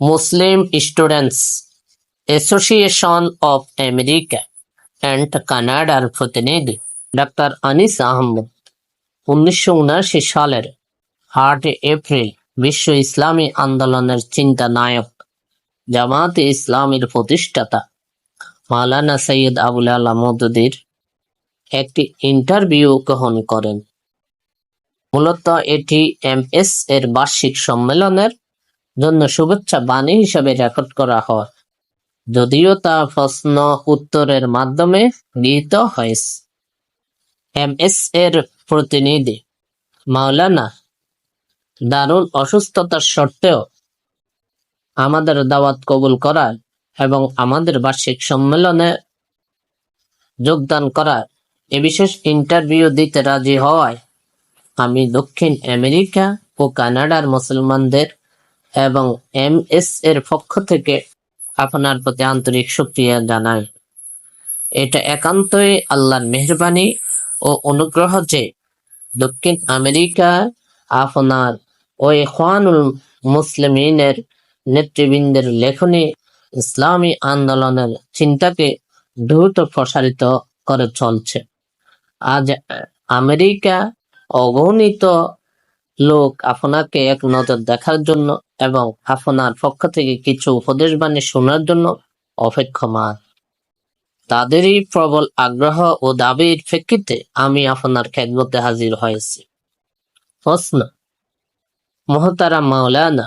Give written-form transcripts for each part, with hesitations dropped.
Muslim students association of America and কানাডার প্রতিনিধি doctor Anis Ahmed 1979 সালের 8 এপ্রিল বিশ্ব ইসলামী আন্দোলনের চিন্তা নায়ক, জামায়াতে ইসলামীর প্রতিষ্ঠাতা মাওলানা সৈয়দ আবুল আলা মওদুদীর একটি ইন্টারভিউ গ্রহণ করেন। মূলত এটি এমএস এর বার্ষিক সম্মেলনের জন্য শুভেচ্ছা বাণী হিসেবে রেকর্ড করা হয়, যদিও তা প্রশ্ন উত্তরের মাধ্যমে গৃহীত হয়েছে। এমএস এর প্রতিনিধি মাওলানা দারুণ অসুস্থতার সত্ত্বেও আমাদের দাওয়াত কবুল করার এবং আমাদের বার্ষিক সম্মেলনে যোগদান করার এ বিশেষ ইন্টারভিউ দিতে রাজি হওয়ায় আমি দক্ষিণ আমেরিকা ও কানাডার মুসলমানদের এবং এমএস এর পক্ষ থেকে আপনার প্রতি আন্তরিক শুকরিয়া জানাই। এটা একান্তই আল্লাহর মেহেরবানি ও অনুগ্রহ যে দক্ষিণ আমেরিকা আপনার ও ইখওয়ানুল মুসলিমিনের নেতৃবৃন্দের লেখনী ইসলামী আন্দোলনের চিন্তাকে দ্রুত প্রসারিত করে চলছে। আজ আমেরিকা অগণিত লোক আপনাকে এক নজর দেখার জন্য এবং আপনার পক্ষ থেকে কিছু উপদেশবাণী শোনার জন্য অপেক্ষমান। তাদেরই প্রবল আগ্রহ ও দাবির প্রেক্ষিতে আমি আপনার খেদমতে হাজির হয়েছি। প্রশ্ন: মুহতারাম মাওলানা,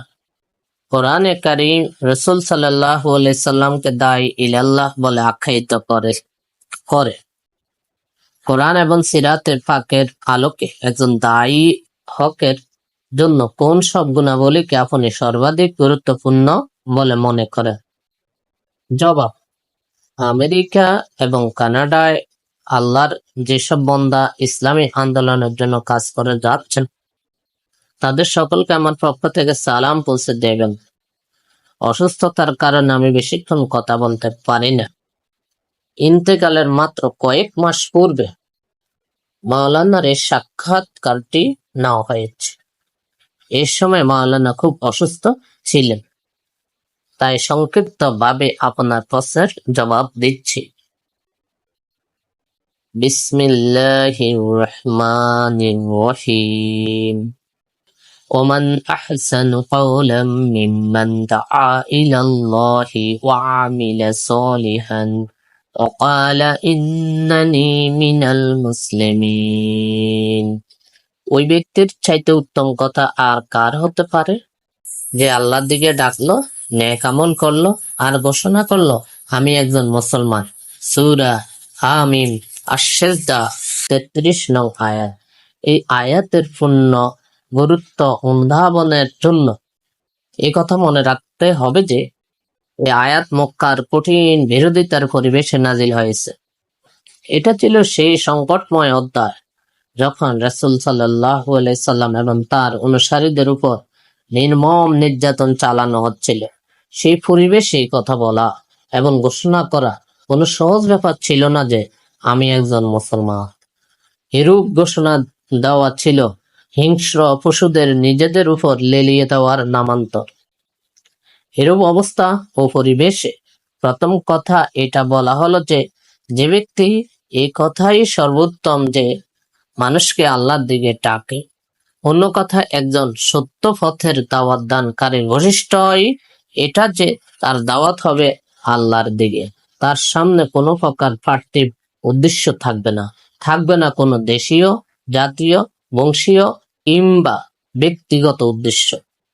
কোরআনে কারীম রাসূল সাল্লাল্লাহু আলাইহি সাল্লামকে দাঈ ইলাল্লাহ বলে আখ্যায়িত করে। কোরআন এবং সিরাতে পাকের আলোকে একজন দাঈ হকের জন্য কোন সব গুণাবলীকে আপনি সর্বাধিক গুরুত্বপূর্ণ বলে মনে করেন? জবাব: আমেরিকা এবং কানাডায় আল্লাহর যেসব বান্দা ইসলামী আন্দোলনের জন্য কাজ করে যাচ্ছেন তাদের সকলকে আমার পক্ষ থেকে সালাম পৌঁছে দেবেন। অসুস্থতার কারণে আমি বেশিক্ষণ কথা বলতে পারি না। ইন্তেকালের মাত্র কয়েক মাস পূর্বে মাওলানার এই সাক্ষাৎকারটি নেওয়া হয়েছে। এ সময় মাওলানা খুব অসুস্থ ছিলেন, তাই সংক্ষিপ্তভাবে আপনার প্রশ্নের জবাব দিচ্ছি। বিসমিল্লাহির রহমানির রহিম। ওমান আহসানু কাওলাম মিম্মান দাআ ইলাল্লাহি ওয়া আমিলা সালিহান ওয়া ক্বালা ইন্নানি মিনাল মুসলিমিন। ওই ব্যক্তির চাইতে উত্তম কথা আর কার হতে পারে যে আল্লাহর দিকে ডাকলো, নেক আমল করলো আর ঘোষণা করলো আমি একজন মুসলমান। সূরা হামিম আশ-সাজদা 33 নং আয়াত। এই আয়াতের পূর্ণ গুরুত্ব অনুধাবনের জন্য এই কথা মনে রাখতে হবে যে এই আয়াত মক্কার কঠিন বিরোধিতার পরিবেশে নাজিল হয়েছে। এটা ছিল সেই সংকটময় অধ্যায় যখন রাসূল সাল্লাল্লাহু আলাইহি সাল্লাম এবং তার অনুসারীদের উপর নির্মম নির্যাতন চালানো হচ্ছিল। সেই পরিবেশে কথা বলা এবং ঘোষণা করা কোনো সহজ ব্যাপার ছিল না যে আমি একজন মুসলমান। এরূপ ঘোষণা দেওয়া ছিল হিংস্র পশুদের নিজেদের উপর লেলিয়ে দেওয়ার নামান্তর। এরূপ অবস্থা ও পরিবেশে প্রথম কথা এটা বলা হলো যে যে ব্যক্তি এই কথাই সর্বোত্তম যে মানুষকে আল্লাহর দিকে ডাকে, অন্য কথা একজন সত্য পথের দাওয়াত দানকারীর বৈশিষ্ট্যই এটা যে তার দাওয়াত হবে আল্লাহর দিকে। তার সামনে কোনো প্রকার পার্থিব উদ্দেশ্য থাকবে না কোনো দেশীয়, জাতীয়, বংশীয় কিংবা ব্যক্তিগত উদ্দেশ্য।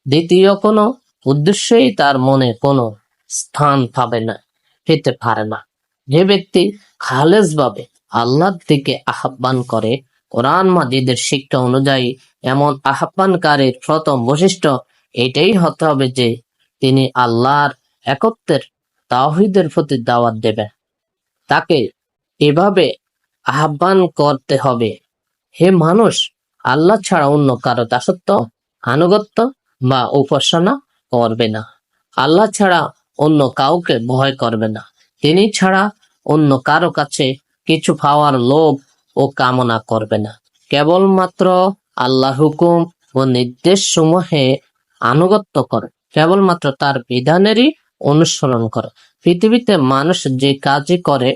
দ্বিতীয় কোনো উদ্দেশ্যই তার মনে কোনো স্থান পেতে পারে না। যে ব্যক্তি খালেসভাবে আল্লাহর দিকে আহ্বান করে, কোরআন মাজিদের শিক্ষা অনুযায়ী এমন আহ্বানকারীর প্রথম বৈশিষ্ট্য এটাই হতে হবে যে তিনি আল্লাহর একত্বের তাওহীদের প্রতি দাওয়াত দেবেন। তাকে এভাবে আহ্বান করতে হবে, হে মানুষ, আল্লাহ ছাড়া অন্য কারো দাসত্ব, আনুগত্য বা উপাসনা করবে না। আল্লাহ ছাড়া অন্য কাউকে ভয় করবে না। তিনি ছাড়া অন্য কারো কাছে কিছু পাওয়ার লোভ ও কামনা করবে না। কেবলমাত্র আল্লাহর হুকুম ও নির্দেশ সমূহে আনুগত্য করে কেবলমাত্র তার বিধানেরই অনুসরণ করো। পৃথিবীতে মানুষ যে কাজই করে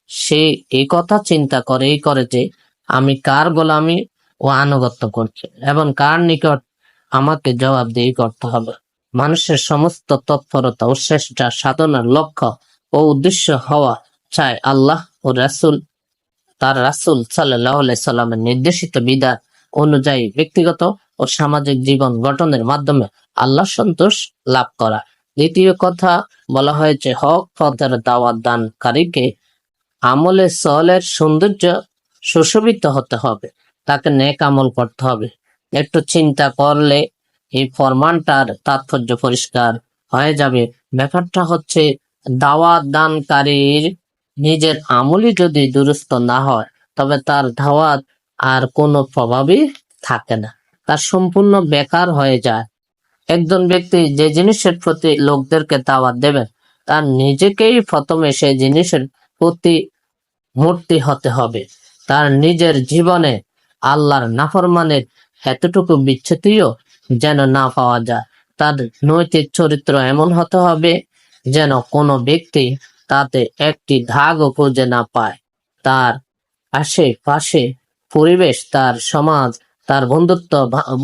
সে এই কথা চিন্তা করেই করে যে আমি কার গোলামি ও আনুগত্য করছি এবং কার নিকট আমাকে জবাবদিহি করতে হবে। মানুষের সমস্ত তৎপরতা ও চেষ্টা সাধনার লক্ষ্য ও উদ্দেশ্য হওয়া চায় আল্লাহ ও তার রাসূল সাল্লাল্লাহু আলাইহি সাল্লামের নির্দেশিত বিধান অনুযায়ী ব্যক্তিগত ও সামাজিক জীবন গঠনের মাধ্যমে আল্লাহ সন্তোষ লাভ করা। দ্বিতীয় কথা বলা হয়েছে হক পথের দাওয়াত দানকারীকে আমলে সলের সৌন্দর্য সুশোভিত হতে হবে, তাকে নেক আমল করতে হবে। একটু চিন্তা করলে এই ফরমানটার তাৎপর্য পরিষ্কার হয়ে যাবে। ব্যাপারটা হচ্ছে দাওয়াত দানকারীর নিজের আমলই যদি দুরুস্ত না হয় তবে তার দাওয়াত আর কোনো প্রভাবই থাকে না, তার সম্পূর্ণ বেকার হয়ে যায়। একজন ব্যক্তি যে জিনিসের প্রতি লোকদেরকে দাওয়াত দেবেন তার নিজেকেই প্রথমে সেই জিনিসের প্রতি মূর্তি হতে হবে। তার নিজের জীবনে আল্লাহর নাফরমানের এতটুকু বিচ্ছুতিও যেন না পাওয়া যায়। তার নৈতিক চরিত্র এমন হতে হবে যেন কোনো ব্যক্তি তাতে একটি দাগও খুঁজে না পায়। তার আশেপাশে পরিবেশ, তার সমাজ, তার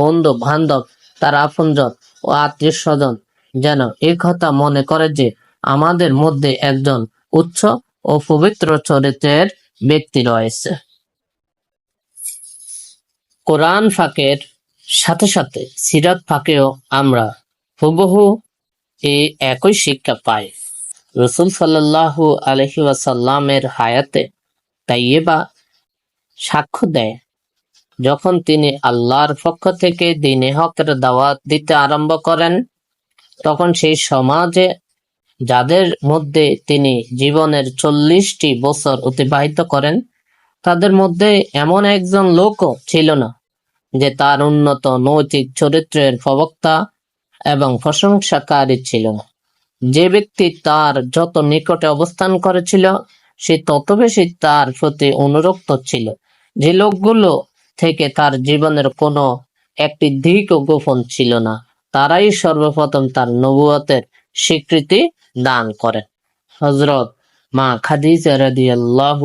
বন্ধু বান্ধব, তার আপনজন ও আত্মীয় স্বজন যেন এই কথা মনে করে যে আমাদের মধ্যে একজন উচ্চ ও পবিত্র চরিত্রের ব্যক্তি রয়েছে। কোরআন ফাঁকের সাথে সাথে সিরাত ফাঁকেও আমরা হুবহু এই একই শিক্ষা পাই। রাসূল সাল্লাল্লাহু আলাইহি ওয়াসাল্লামের হায়াতে তাইয়্যিবা সাক্ষ্য দেয়, যখন তিনি আল্লাহর পক্ষ থেকে দ্বীনে হকের দাওয়াত দিতে আরম্ভ করেন তখন সেই সমাজে যাদের মধ্যে তিনি জীবনের 40টি বছর অতিবাহিত করেন তাদের মধ্যে এমন একজন লোকও ছিল না যে তার উন্নত নৈতিক চরিত্রের প্রবক্তা এবং প্রশংসাকারী ছিল না। যে ব্যক্তি তার যত নিকটে অবস্থান করেছিল সে তত বেশি তার প্রতি অনুরক্ত ছিল। যে লোকগুলো থেকে তার জীবনের কোনো একটি দিকও গোপন ছিল না তারাই সর্বপ্রথম তার নবুয়তের স্বীকৃতি দান করেন। হযরত মা খাদিজা রাদিয়াল্লাহু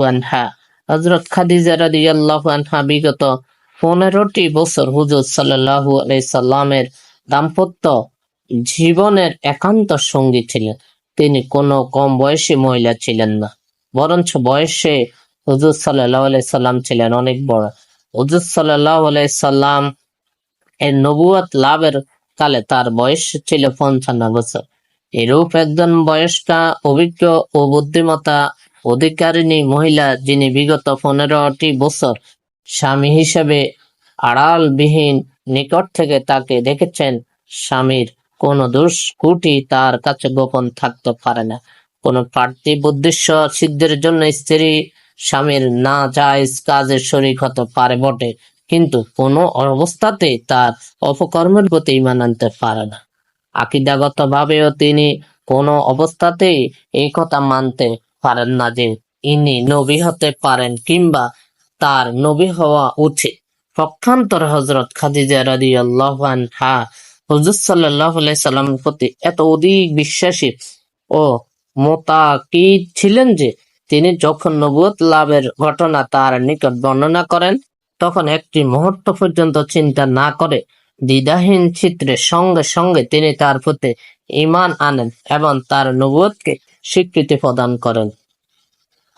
আনহা বিগত 15টি বছর হুজুর সাল্লাল্লাহু আলাইহি সাল্লামের দাম্পত্য জীবনের একান্ত সঙ্গী ছিলেন। তিনি কোনো কম বয়সী মহিলা ছিলেন না, বরঞ্চ বয়সে হুজুর সাল্লাল্লাহু আলাইহি সাল্লাম ছিলেন অনেক বড়। হুজুর সাল্লাল্লাহু আলাইহি সাল্লাম এর নবুয়ত লাভের কালে তার বয়স ছিল 55 বছর। এরূপ একজন বয়স্কা, অভিজ্ঞ ও বুদ্ধিমত্তা অধিকারিণী মহিলা যিনি বিগত 15টি বছর স্বামী হিসেবে আড়ালবিহীন নিকট থেকে তাকে দেখেছেন, স্বামীর কোনো দুষ্কুটি তার কাছে গোপন থাকতে পারে না। কোনো পার্থিব উদ্দেশ্য সিদ্ধির জন্য স্ত্রী স্বামীর না জায়েজ কাজে শরীক হতে পারে বটে, কিন্তু কোনো অবস্থাতেই তার অপকর্মের প্রতি ঈমান আনতে পারে না। আকীদাগত ভাবেও তিনি কোনো অবস্থাতেই এই কথা মানতে পারেন না যে ইনি নবী হতে পারেন কিংবা তার নবী হওয়া উচিত। পক্ষান্তরে হযরত খাদিজা রাদিয়াল্লাহু আনহা হুজুর সাল্লাল্লাহু আলাইহি সাল্লামের প্রতি এত অধিক বিশ্বাসী ও মুতাকিদ ছিলেন যে তিনি যখন নবুয়ত লাভের ঘটনা তার নিকট বর্ণনা করেন তখন একটি মুহূর্ত পর্যন্ত চিন্তা না করে দ্বিধাহীন চিত্রে সঙ্গে সঙ্গে তিনি তার প্রতি ঈমান আনেন এবং তার নবুয়তকে স্বীকৃতি প্রদান করেন।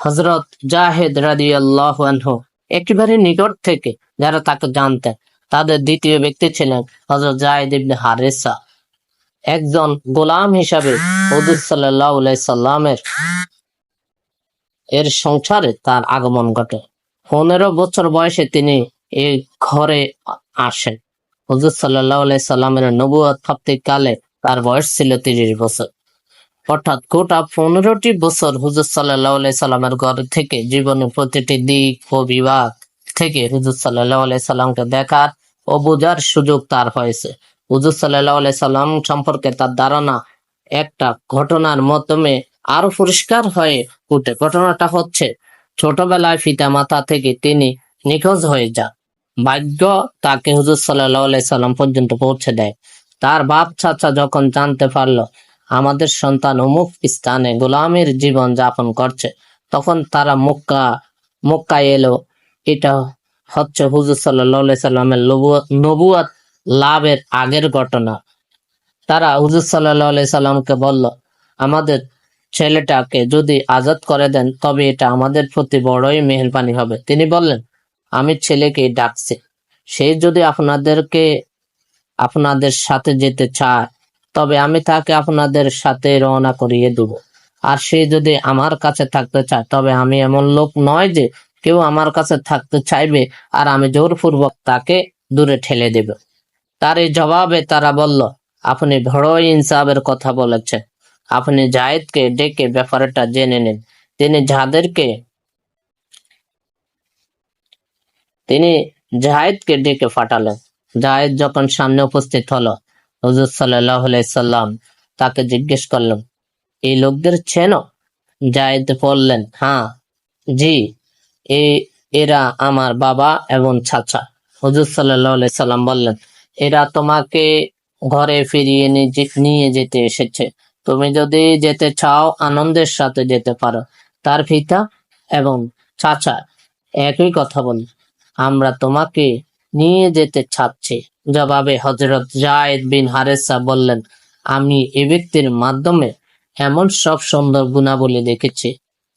হযরত জাহিদ রাদিয়াল্লাহু আনহু একেবারে নিকট থেকে যারা তাকে জানতেন তাদের দ্বিতীয় ব্যক্তি ছিলেন হযরত যায়েদ ইবনে হারেসা। একজন গোলাম হিসাবে হুজুর সাল্লাল্লাহু আলাইহি সাল্লামের এর সংসারে তার আগমন ঘটে। 15 বছর বয়সে তিনি এই ঘরে আসেন। হুজুর সাল্লাল্লাহু আলাইহি সাল্লামের নবুয়ত প্রাপ্তির কালে তার বয়স ছিল 30 বছর। অর্থাৎ গোটা 15টি বছর হুজুর সাল্লাল্লাহু আলাইহি সাল্লামের ঘর থেকে জীবনের প্রতিটি দিক ও বিভাগ থেকে হুজুর সাল্লাল্লাহু আলাইহি সাল্লামকে দেখার ও বোঝার সুযোগ তার হয়েছে। হুজুর সাল্লাল্লাহু আলাইহি সাল্লাম সম্পর্কে তার ধারণা একটা ঘটনার মাধ্যমে আরো পরিষ্কার হয়ে ওঠে। ঘটনাটা হচ্ছে ছোটবেলায় পিতা মাতা থেকে তিনি নিখোঁজ হয়ে যান। ভাগ্য তাকে হুজুর সাল্লাল্লাহু আলাইহি সাল্লাম পর্যন্ত পৌঁছে দেয়। তার বাপ চাচা যখন জানতে পারলো আমাদের সন্তান অমুক স্থানে গোলামের জীবন যাপন করছে, তখন তারা মক্কায় এলো। এটা হচ্ছে হুজুর সাল্লাল্লাহু আলাইহি সাল্লামের নবুয়ত লাভের আগের ঘটনা। তারা হুজুর সাল্লাল্লাহু আলাইহি সাল্লামকে বলল, আমাদের ছেলেটাকে যদি আজাদ করে দেন তবে এটা আমাদের প্রতি বড়ই মেহেরবানি হবে। তিনি বললেন, আমি ছেলেকে ডাকছি, সে যদি আপনাদের সাথে যেতে চায় তবে আমি তাকে আপনাদের সাথে রওনা করিয়ে দেব। আর সে যদি আমার কাছে থাকতে চায় তবে আমি এমন লোক নয় যে কেউ আমার কাছে থাকতে চাইবে আর আমি জোরপূর্বক তাকে দূরে ঠেলে দেব। তার এই জবাবে তারা বলল, আপনি বড়ই ইনসাফের কথা বলেছেন। আপনি জায়েদকে ডেকে ব্যাপারটা জেনে নিন। তিনি জায়েদকে ডেকে পাঠালেন। জায়েদ যখন সামনে উপস্থিত হলো, হুজুর সাল্লাল্লাহু আলাইহি সাল্লাম তাকে জিজ্ঞেস করলেন, এই লোকদের চেনো? জায়েদ বললেন, হ্যাঁ, জি, এরা আমার বাবা এবং চাচা। হুজুর সাল্লাল্লাহু আলাইহি সাল্লাম বললেন, এরা তোমাকে ঘরে ফিরিয়ে নিয়ে যেতে এসেছে। তুমি যদি যেতে চাও আনন্দের সাথে যেতে পারো। তার পিতা এবং চাচা একই কথা বলল, আমরা তোমাকে নিয়ে যেতে চাচ্ছি। জবাবে হযরত যায়েদ বিন হারেসা বললেন, আমি এ ব্যক্তির মাধ্যমে এমন সব সুন্দর গুণাবলী দেখেছি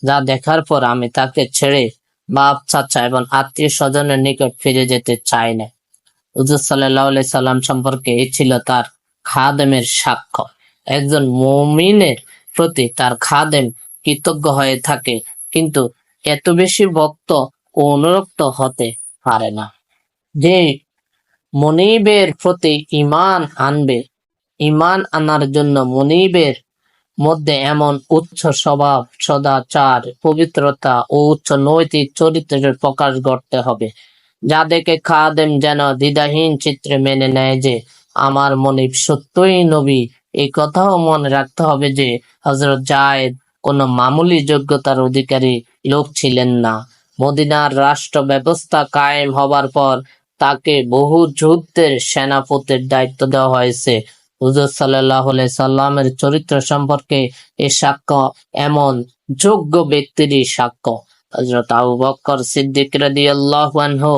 যা দেখার পর আমি তাকে ছেড়ে বাপ চাচা এবং আত্মীয় স্বজনের নিকট ফিরে যেতে চাই না। হুজুর সাল্লাল্লাহু আলাইহি সাল্লাম সম্পর্কে এই ছিল তার খাদেমের সাক্ষ্য। একজন মুমিনের প্রতি তার খাদেম কৃতজ্ঞ হয়ে থাকে, কিন্তু এত বেশি ভক্ত ও অনুরক্ত হতে পারে না। যে মনিবের প্রতি ঈমান আনার জন্য মনিবের মধ্যে এমন উচ্চ স্বভাব, সদাচার, পবিত্রতা ও উচ্চ নৈতিক চরিত্রের প্রকাশ ঘটতে হবে, যা দেখে খাদেম যেন দ্বিধাহীন চিত্রে মেনে নেয় যে আমার মনিব সত্যই নবী। এই কথাও মনে রাখতে হবে যে হযরত যায়েদ কোনো মামুলি যোগ্যতার অধিকারী লোক ছিলেন না। মদিনার রাষ্ট্র ব্যবস্থা কায়েম হবার পর তাকে বহু যুদ্ধের সেনাপতির দায়িত্ব দেওয়া হয়েছে। হুজুর সাল্লাল্লাহু আলাইহি সাল্লামের চরিত্র সম্পর্কে এ সাক্ষ্য এমন যোগ্য ব্যক্তিরই সাক্ষ্য। হযরত আবু বকর সিদ্দিক রাদিয়াল্লাহু আনহু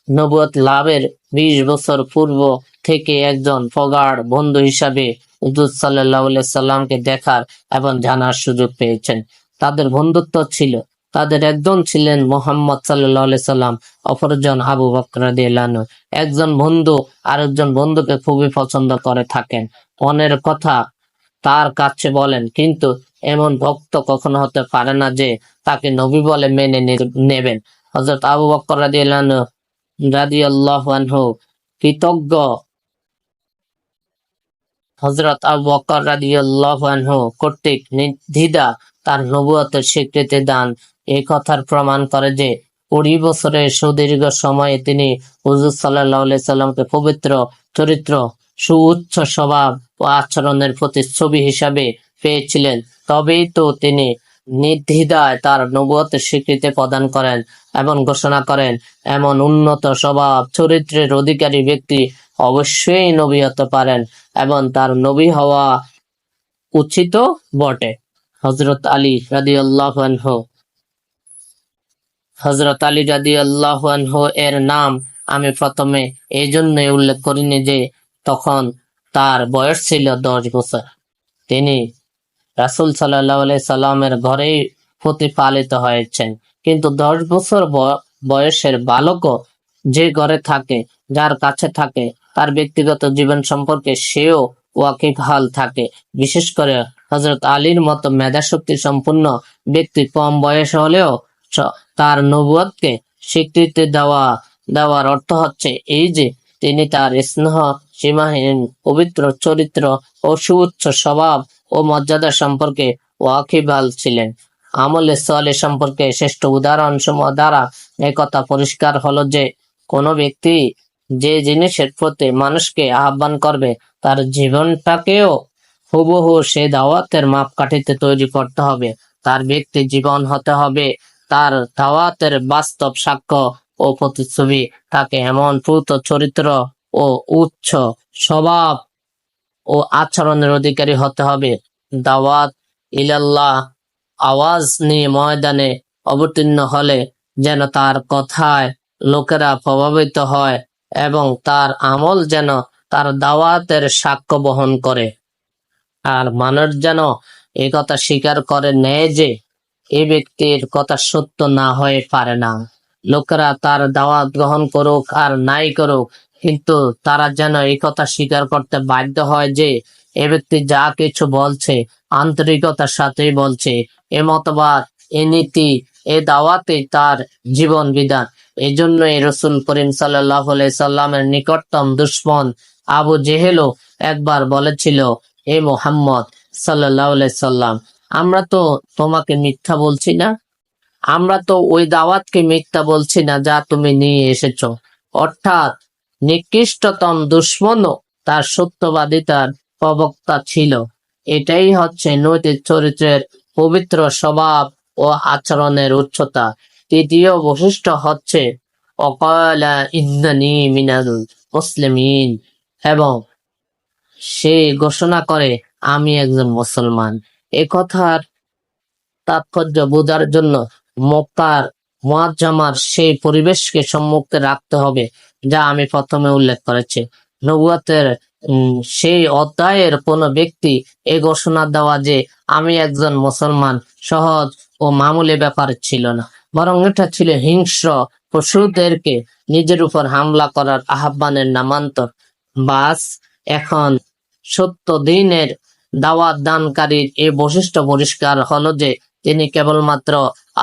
নবুয়ত লাভের 20 বছর পূর্ব থেকে একজন প্রগাঢ় বন্ধু হিসাবে হুজুর সাল্লাল্লাহু আলাইহি সাল্লামকে দেখার এবং জানার সুযোগ পেয়েছেন। তাদের বন্ধুত্ব ছিল। তাদের একজন ছিলেন মুহাম্মদ সাল্লাল্লাহু আলাইহি সাল্লাম, অপরজন আবু বকর রাদিয়াল্লাহু আনহু। একজন বন্ধু আরেকজন বন্ধুকে খুবই পছন্দ করে থাকেন, মনের কথা তার কাছে বলেন, কিন্তু এমন ভক্ত কখনো হতে পারে না যে তাকে নবী বলে মেনে নেবেন। হযরত আবু বকর রাদিয়াল্লাহু আনহু কৃতজ্ঞ হযরত আবু বকর রাদিয়াল্লাহু আনহু কর্তৃক নির্দ্বিধা তার নবুয়তের স্বীকৃতি দান এই কথার প্রমাণ করে যে 20 বছরের সুদীর্ঘ সময়ে তিনি হুজুর সাল্লাল্লাহু আলাইহি সাল্লামকে পবিত্র চরিত্র, সুউচ্চ স্বভাব ও আচরণের প্রতিচ্ছবি হিসাবে পেয়েছিলেন। তবেই তো তিনি নির্দ্বিধায় তার নবুয়তের স্বীকৃতি প্রদান করেন এবং ঘোষণা করেন, এমন উন্নত স্বভাব চরিত্রের অধিকারী ব্যক্তি অবশ্যই নবী হতে পারেন এবং তার নবী হওয়া উচিত বটে। হযরত আলী রাদিয়াল্লাহু আনহু এর নাম আমি প্রথমে এই জন্যই উল্লেখ করিনি যে তখন তার বয়স ছিল 10 বছর। তিনি রাসূল সাল্লাল্লাহু আলাইহি সাল্লামের ঘরেই প্রতিপালিত হয়েছেন, কিন্তু 10 বছর বয়সের বালকও যে ঘরে থাকে, যার কাছে থাকে, তার ব্যক্তিগত জীবন সম্পর্কে সেও ওয়াকিবহাল থাকে। বিশেষ করে হযরত আলীর মতো মেধাশক্তি সম্পন্ন ব্যক্তি কম বয়স হলেও তার নবুয়তকে স্বীকৃতি দেওয়ার অর্থ হচ্ছে এই যে তিনি তার স্নেহ সীমাহীন পবিত্র চরিত্র ও সুউচ্চ স্বভাব ও মর্যাদা সম্পর্কে ওয়াকিবহাল ছিলেন। আমলে সালেহ সম্পর্কে শ্রেষ্ঠ উদাহরণ সমূহ দ্বারা একথা পরিষ্কার হলো যে কোনো ব্যক্তি যে জিনিসের প্রতি মানুষকে আহ্বান করবে তার জীবনটাকেও হুবহু সে দাওয়াতের মাপকাঠিতে তৈরি করতে হবে। তার ব্যক্তি জীবন হতে হবে তার দাওয়াতের বাস্তব সাক্ষ্য ও প্রতিচ্ছবি। তাকে এমন দ্রুত চরিত্র ও উচ্চ স্বভাব ও আচরণের অধিকারী হতে হবে। দাওয়াত ইলাল্লাহ আওয়াজ নিয়ে ময়দানে অবতীর্ণ হলে যেন তার কথায় লোকেরা প্রভাবিত হয় এবং তার আমল যেন তার দাওয়াতের সাক্ষ্য বহন করে। আর মানুষ যেন এই কথা স্বীকার করে নেয় যে এই ব্যক্তির কথা সত্য না হয়ে পারে না। লোকেরা তার দাওয়াত গ্রহণ করুক আর নাই করুক, কিন্তু তারা যেন এই কথা স্বীকার করতে বাধ্য হয় যে এ ব্যক্তি যা কিছু বলছে আন্তরিকতার সাথেই বলছে। এ মতবাদ, এ নীতি, এ দাওয়াতে তার জীবন বিধান। এই জন্যই রসুল করিম সাল্লাল্লাহু আলাইহি সাল্লামের নিকটতম দুশমন আবু জেহেলও একবার বলেছিল, এ মুহাম্মদ সাল্লাল্লাহু আলাইহি সাল্লাম, আমরা তো তোমাকে মিথ্যা বলছি না, আমরা তো ওই দাওয়াতকে মিথ্যা বলছি না যা তুমি নিয়ে এসেছ। অর্থাৎ নিকৃষ্টতম দুশমনও তার সত্যবাদিতার প্রবক্তা ছিল। এটাই হচ্ছে নৈতিক চরিত্রের পবিত্র স্বভাব ও আচরণের উচ্চতা। তৃতীয় বৈশিষ্ট্য হচ্ছে অকালা ইন্নানি মিনাল মুসলিমিন, এবং সে ঘোষণা করে আমি একজন মুসলমান। এ কথার তাৎপর্য বোঝার জন্য মক্কার মুআজ্জামার সেই পরিবেশকে সম্মুখে রাখতে হবে যা আমি প্রথমে উল্লেখ করেছি। নবুয়তের সেই অধ্যায়ের কোন ব্যক্তি এ ঘোষণা দেওয়া যে আমি একজন মুসলমান সহজ ও মামুলি ব্যাপার ছিল না, বরং এটা ছিল হিংস্র পশুদেরকে নিজের উপর হামলা করার আহ্বানের নামান্তর। বাস এখন সত্য দিনের দাওয়াত দানকারীর এই বৈশিষ্ট্য পরিষ্কার হলো যে তিনি কেবলমাত্র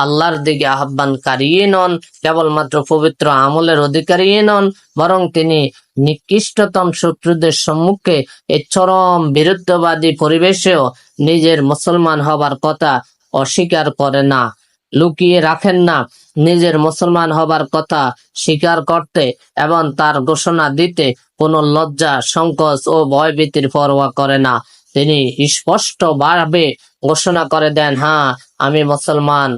আল্লাহর দিকে আহ্বানকারী নন, কেবলমাত্র পবিত্র আমলের অধিকারী নন, বরং তিনি নিকৃষ্টতম শত্রুদের সম্মুখে এই চরম বিরুদ্ধবাদী পরিবেশেও নিজের মুসলমান হবার কথা অস্বীকার করে না, লুকিয়ে রাখেন না। নিজের মুসলমান হবার কথা স্বীকার করতে এবং তার ঘোষণা দিতে কোনো লজ্জা, সংকোচ ও ভয়ভীতির পরোয়া করে না। তিনি স্পষ্টভাবে ঘোষণা করে দেন, হ্যাঁ আমি মুসলমান,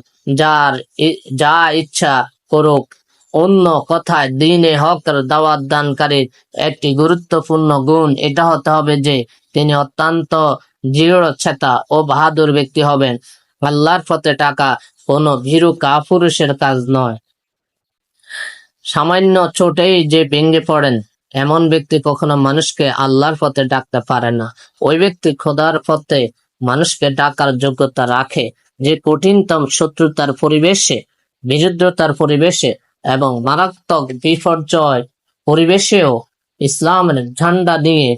যা ইচ্ছা করুক। অন্য কথায় দ্বীনে হকের দাওয়াত দানকারীর একটি গুরুত্বপূর্ণ গুণ এটা হতে হবে যে তিনি অত্যন্ত দৃঢ়চেতা ও বাহাদুর ব্যক্তি হবেন। আল্লাহর পথে টাকা কোনো ভীরু কাপুরুষের কাজ নয়। সামান্য চোটেই যে ভেঙে পড়েন এমন ব্যক্তি কখনো মানুষকে আল্লাহর পথে ডাকতে পারে না। ওই ব্যক্তি খোদার পথে মানুষকে ডাকার যোগ্যতা রাখে, যে কঠিনতম শত্রুতার পরিবেশে, বিরুদ্ধতার পরিবেশে এবং মারাত্মক বিপর্যয় পরিবেশেও ইসলামের ঝান্ডা নিয়ে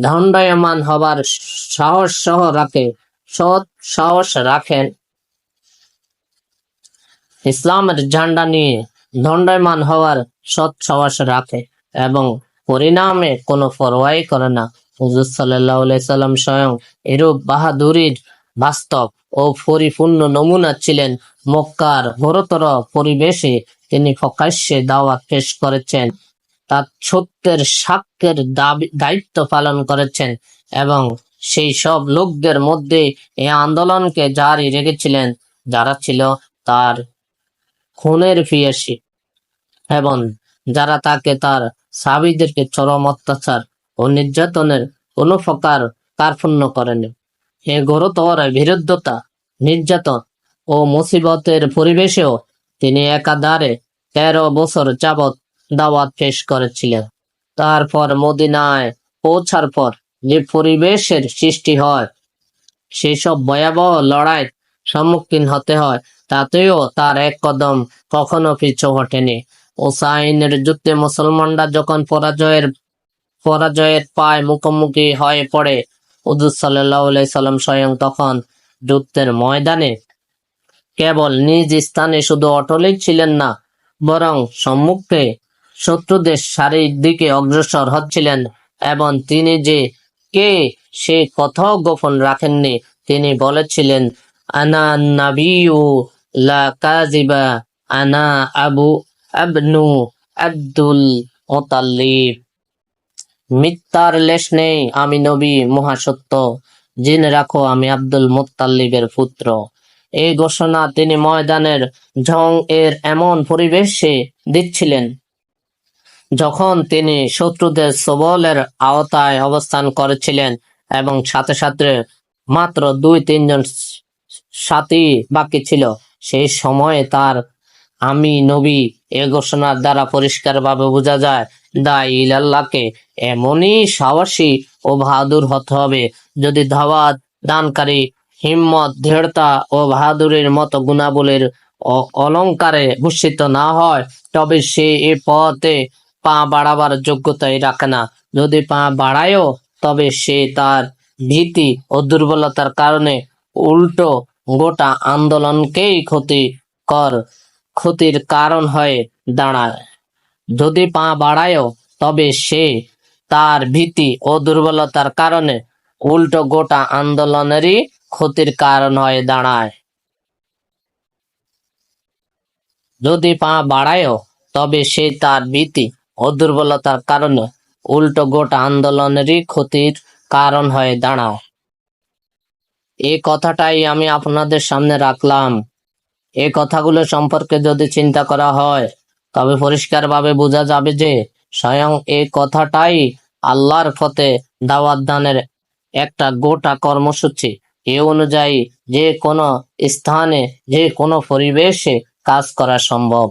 দণ্ডায়মান হবার সাহস রাখেন। ইসলামের ঝান্ডা নিয়ে দণ্ডায়মান হওয়ার সৎ সাহস রাখে এবং পরিণামে কোনো পরোয়াই করে না। হুজুর সাল্লাল্লাহু আলাইহি সাল্লাম স্বয়ং এরূপ বাহাদুরির বাস্তব ও পরিপূর্ণ নমুনা ছিলেন। মক্কার ঘোরতর পরিবেশে তিনি প্রকাশ্যে দাওয়াত পেশ করেছেন, তার সত্যের সাক্ষ্যের দায়িত্ব পালন করেছেন এবং সেই সব লোকদের মধ্যে এই আন্দোলনকে জারি রেখেছিলেন যারা ছিল তার খুনের পিয়াসী এবং যারা তাকে তার সাহাবীদেরকে চরম অত্যাচার ও নির্যাতনের কোনো প্রকার কার্পণ্য করেনি। এ ঘোরতর বিরুদ্ধতা, নির্যাতন ও মুসিবতের পরিবেশেও তিনি একাধারে 13 বছর যাবৎ দাওয়াত পেশ করেছিলেন। তারপর মদিনায় পৌঁছার পর যে পরিবেশের সৃষ্টি হয়, সেসব ভয়াবহ লড়াইয়ের সম্মুখীন হতে হয়, তাতেও তার এক কদম কখনো পিছু হটেনি। হুসাইনের যুদ্ধে মুসলমানরা যখন পরাজয়ের পায় মুখোমুখি হয়ে পড়ে, হুজুর সাল্লাল্লাহু আলাইহি সাল্লাম স্বয়ং তখন যুদ্ধের ময়দানে কেবল নিজ স্থানে শুধু অটলই ছিলেন না, বরং সম্মুখে শত্রুদের সারির দিকে অগ্রসর হচ্ছিলেন এবং তিনি যে কে সে কথাও গোপন রাখেননি। তিনি বলেছিলেন, আনা নাবিয়্যু লা কাযিবা, আনা আবনু আব্দুল মুতাল্লিব। মিথ্যার লেশ নেই, আমি নবী মহাসত্য, জেনে রাখো আমি আব্দুল মুত্তালিবের পুত্র। এই ঘোষণা তিনি ময়দানের জং এর এমন পরিবেশে দিচ্ছিলেন যখন তিনি শত্রুদের সবলের আওতায় অবস্থান করেছিলেন এবং সাথে সাথে মাত্র 2-3 জন সাথী বাকি ছিল, সেই সময়ে তার আমি নবী এ ঘোষণার দ্বারা পরিষ্কারভাবে বোঝা যায়, দাঈ ইলাল্লাহকে এমনই সাহসী ও বাহাদুর হতে হবে, যদি দাওয়াত দানকারী হিম্মত, দৃঢ়তা ও বাহাদুরের মতো গুণাবলীর অলংকারে ভূষিত না হয়, তবে সে এ পথে পা বাড়াবার যোগ্যতাই রাখে না। যদি পা বাড়ায়ও, তবে সে তার ভীতি ও দুর্বলতার কারণে উল্টো গোটা আন্দোলনকেই ক্ষতির কারণ হয়ে দাঁড়ায়। যদি পা বাড়ায়ও, তবে সে তার ভীতি ও দুর্বলতার কারণে উল্টো গোটা আন্দোলনেরই ক্ষতির কারণ হয়ে দাঁড়ায়। যদি পা বাড়ায়ও, তবে সে তার ভীতি ও দুর্বলতার কারণে উল্টো গোটা আন্দোলনেরই ক্ষতির কারণ হয়ে দাঁড়ায়। এই কথাটাই আমি আপনাদের সামনে রাখলাম। এই কথাগুলো সম্পর্কে যদি চিন্তা করা হয়, তবে পরিষ্কারভাবে বোঝা যাবে যে স্বয়ং এই কথাটাই আল্লাহর পথে দাওয়াত দানের একটা গোটা কর্মসূচি। এ অনুযায়ী যে কোনো স্থানে, যে কোনো পরিবেশে কাজ করা সম্ভব।